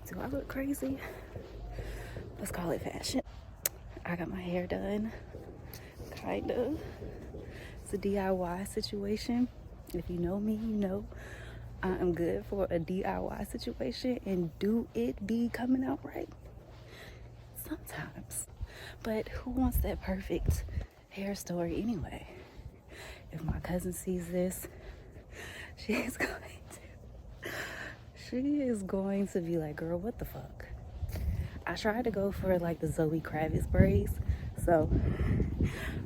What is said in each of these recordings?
Do I look crazy? Let's call it fashion. I got my hair done, kind of. It's a DIY situation. If you know me, you know I am good for a DIY situation, and do it be coming out right? Sometimes. But who wants that perfect hair story anyway? If my cousin sees this, she is going to be like, girl, what the fuck? I tried to go for like the Zoe Kravitz braids, so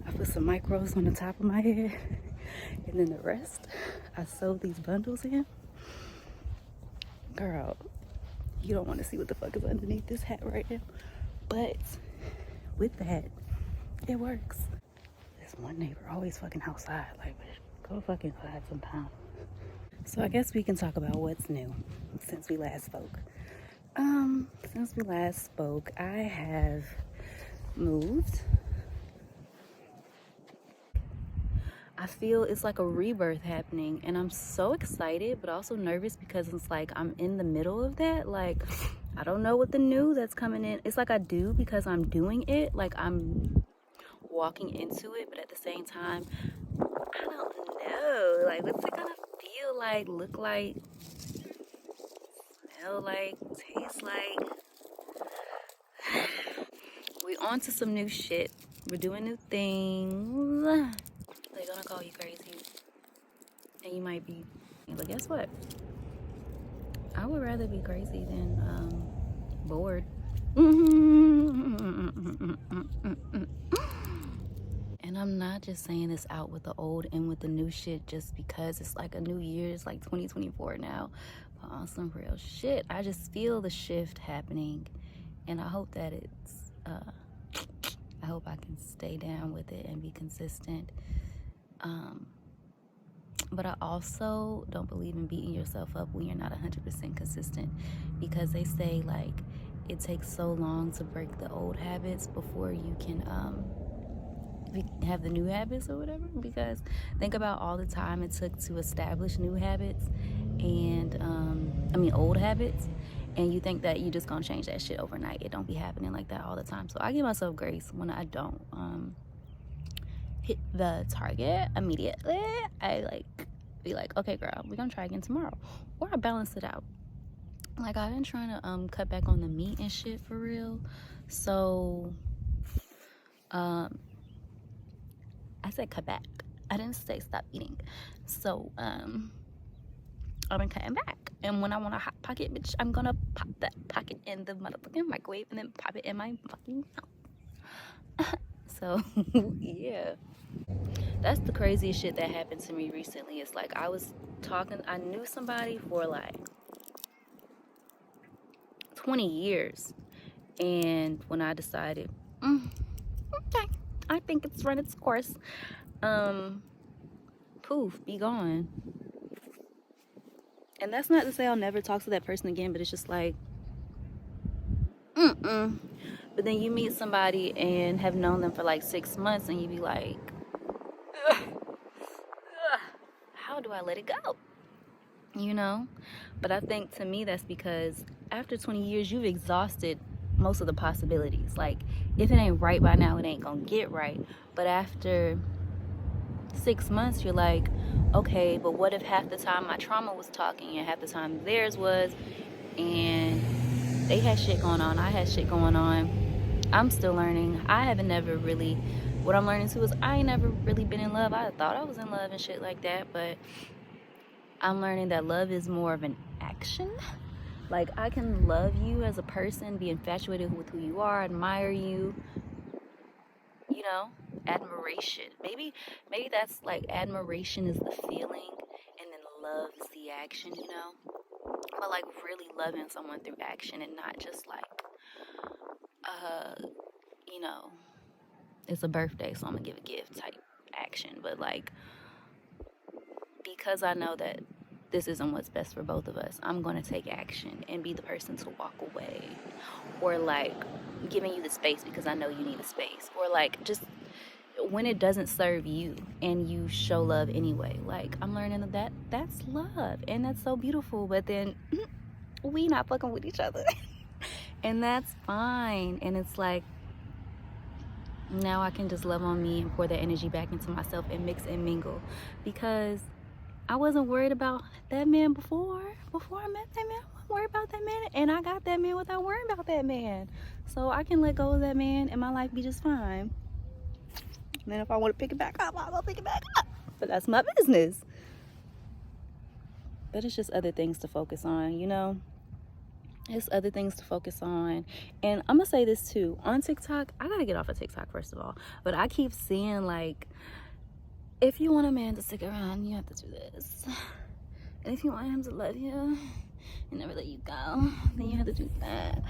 I put some micros on the top of my head, and then the rest I sewed these bundles in. Girl, you don't want to see what the fuck is underneath this hat right now, but with the hat, it works. This one neighbor always fucking outside, like, go fucking outside sometime. So I guess we can talk about what's new since we last spoke. I have moved. I feel it's like a rebirth happening, and I'm so excited but also nervous because it's like I'm in the middle of that. Like, I don't know what the new that's coming in. It's like I do because I'm doing it, like I'm walking into it, but at the same time, I don't know. Like, what's it gonna feel like, look like, smell like, taste like? We on to some new shit. We're doing new things. They're gonna call you crazy, and you might be. But guess what? I would rather be crazy than bored. And I'm not just saying this out with the old and with the new shit just because it's like a new year. It's like 2024 now. But on some real shit, I just feel the shift happening, and I hope that it's I hope I can stay down with it and be consistent. But I also don't believe in beating yourself up when you're not 100% consistent, because they say like it takes so long to break the old habits before you can have the new habits or whatever. Because think about all the time it took to establish new habits and old habits, and you think that you just gonna change that shit overnight. It don't be happening like that all the time. So I give myself grace when I don't hit the target immediately. I be like, okay girl, we're gonna try again tomorrow, or I balance it out. Like, I've been trying to cut back on the meat and shit for real. So I said cut back, I didn't say stop eating. So I've been cutting back, and when I want a hot pocket, bitch, I'm gonna pop that pocket in the motherfucking microwave and then pop it in my fucking mouth. So yeah, that's the craziest shit that happened to me recently. It's like I knew somebody for like 20 years, and when I decided, okay, I think it's run its course, poof, be gone. And that's not to say I'll never talk to that person again, but it's just like, But then you meet somebody and have known them for like 6 months, and you be like, how do I let it go? You know? But I think to me that's because after 20 years, you've exhausted most of the possibilities. Like, if it ain't right by now, it ain't gonna get right. But after 6 months, you're like, okay, but what if half the time my trauma was talking and half the time theirs was, and they had shit going on, I had shit going on. I'm still learning. What I'm learning too is I ain't never really been in love. I thought I was in love and shit like that, but I'm learning that love is more of an action. Like, I can love you as a person, be infatuated with who you are, admire you, you know, admiration. Maybe that's like, admiration is the feeling and then love is the action, you know? But like really loving someone through action, and not just like, you know, it's a birthday, so I'm gonna give a gift type action. But like, because I know that this isn't what's best for both of us, I'm gonna take action and be the person to walk away, or like giving you the space because I know you need a space, or like just when it doesn't serve you and you show love anyway. Like, I'm learning that that's love, and that's so beautiful. But then we not fucking with each other. And that's fine. And it's like, now I can just love on me and pour that energy back into myself and mix and mingle, because I wasn't worried about that man before I met that man. I wasn't worried about that man, and I got that man without worrying about that man. So I can let go of that man and my life be just fine. And then if I want to pick it back up, I'll go pick it back up. But that's my business. But it's just other things to focus on, you know? It's other things to focus on. And I'm gonna say this too. On TikTok, I gotta get off of TikTok first of all. But I keep seeing like, if you want a man to stick around, you have to do this. And if you want him to love you and never let you go, then you have to do that.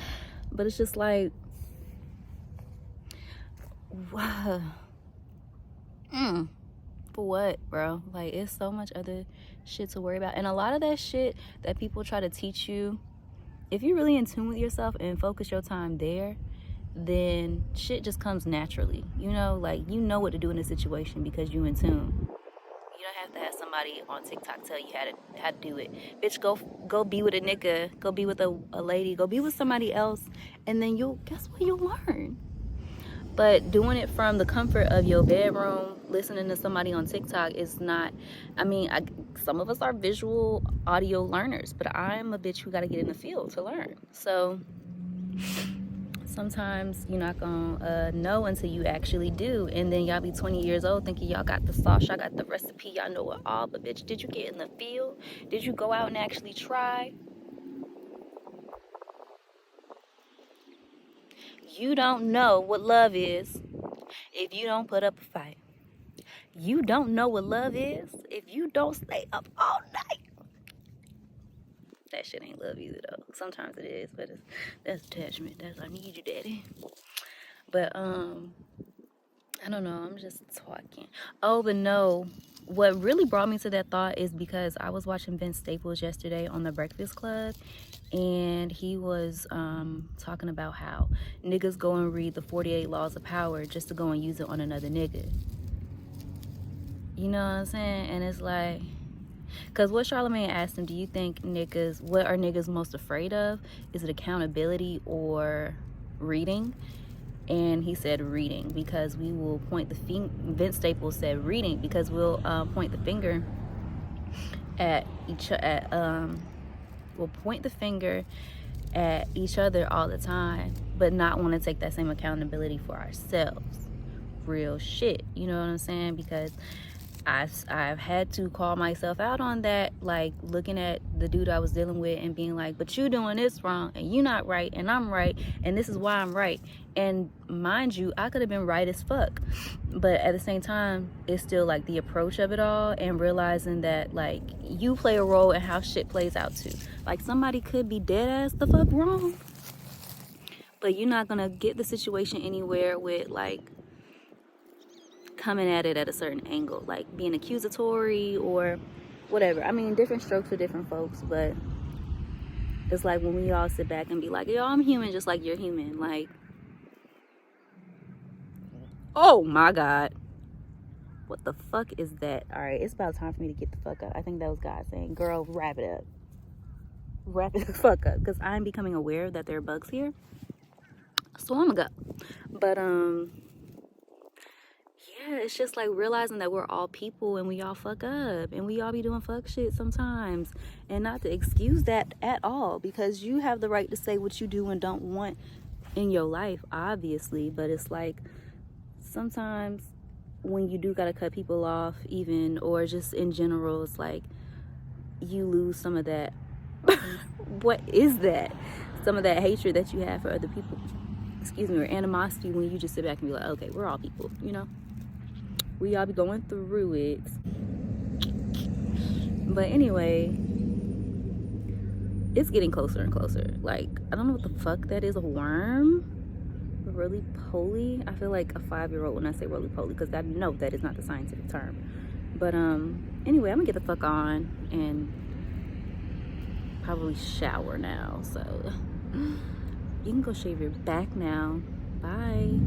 But it's just like, wow. For what, bro? Like, it's so much other shit to worry about. And a lot of that shit that people try to teach you, if you're really in tune with yourself and focus your time there, then shit just comes naturally. You know, like, you know what to do in a situation because you in tune. You don't have to have somebody on TikTok tell you how to do it. Bitch, go be with a nigga, go be with a lady, go be with somebody else, and then guess what, you'll learn. But doing it from the comfort of your bedroom, listening to somebody on TikTok is not, I mean, some of us are visual audio learners, but I'm a bitch who got to get in the field to learn. So sometimes you're not gonna know until you actually do. And then y'all be 20 years old thinking y'all got the sauce, y'all got the recipe, y'all know it all. But bitch, did you get in the field? Did you go out and actually try? You don't know what love is if you don't put up a fight. You don't know what love is if you don't stay up all night. That shit ain't love either though. Sometimes it is, but that's attachment. That's, I need you, daddy. But I don't know, I'm just talking. Oh, but no, what really brought me to that thought is because I was watching Vince Staples yesterday on The Breakfast Club, and he was talking about how niggas go and read the 48 Laws of Power just to go and use it on another nigga. You know what I'm saying? And it's like, because what Charlamagne asked him, do you think what are niggas most afraid of? Is it accountability or reading? And he said reading, because we will point the finger. Vince Staples said reading because we'll point the finger at we'll point the finger at each other all the time, but not want to take that same accountability for ourselves. Real shit, you know what I'm saying? Because I've had to call myself out on that, like looking at the dude I was dealing with and being like, but you doing this wrong and you not right and I'm right and this is why I'm right. And mind you, I could have been right as fuck, but at the same time, it's still like the approach of it all and realizing that like you play a role in how shit plays out too. Like somebody could be dead ass the fuck wrong, but you're not gonna get the situation anywhere with like coming at it at a certain angle, like being accusatory or whatever. I mean, different strokes for different folks, but it's like when we all sit back and be like, yo, I'm human just like you're human. Like, oh my God, what the fuck is that? All right, it's about time for me to get the fuck up. I think that was God saying, girl, wrap it up. Wrap it the fuck up, because I'm becoming aware that there are bugs here. So I'm gonna go. But yeah, it's just like realizing that we're all people and we all fuck up and we all be doing fuck shit sometimes, and not to excuse that at all, because you have the right to say what you do and don't want in your life, obviously. But it's like sometimes when you do gotta cut people off, even, or just in general, it's like you lose some of that what is that? Some of that hatred that you have for other people, excuse me, or animosity, when you just sit back and be like, okay, we're all people, you know? We all be going through it. But anyway, it's getting closer and closer. Like, I don't know what the fuck that is. A worm? Roly-poly? I feel like a 5-year-old when I say roly-poly, because I know that is not the scientific term. But anyway, I'm gonna get the fuck on and probably shower now. So you can go shave your back now. Bye.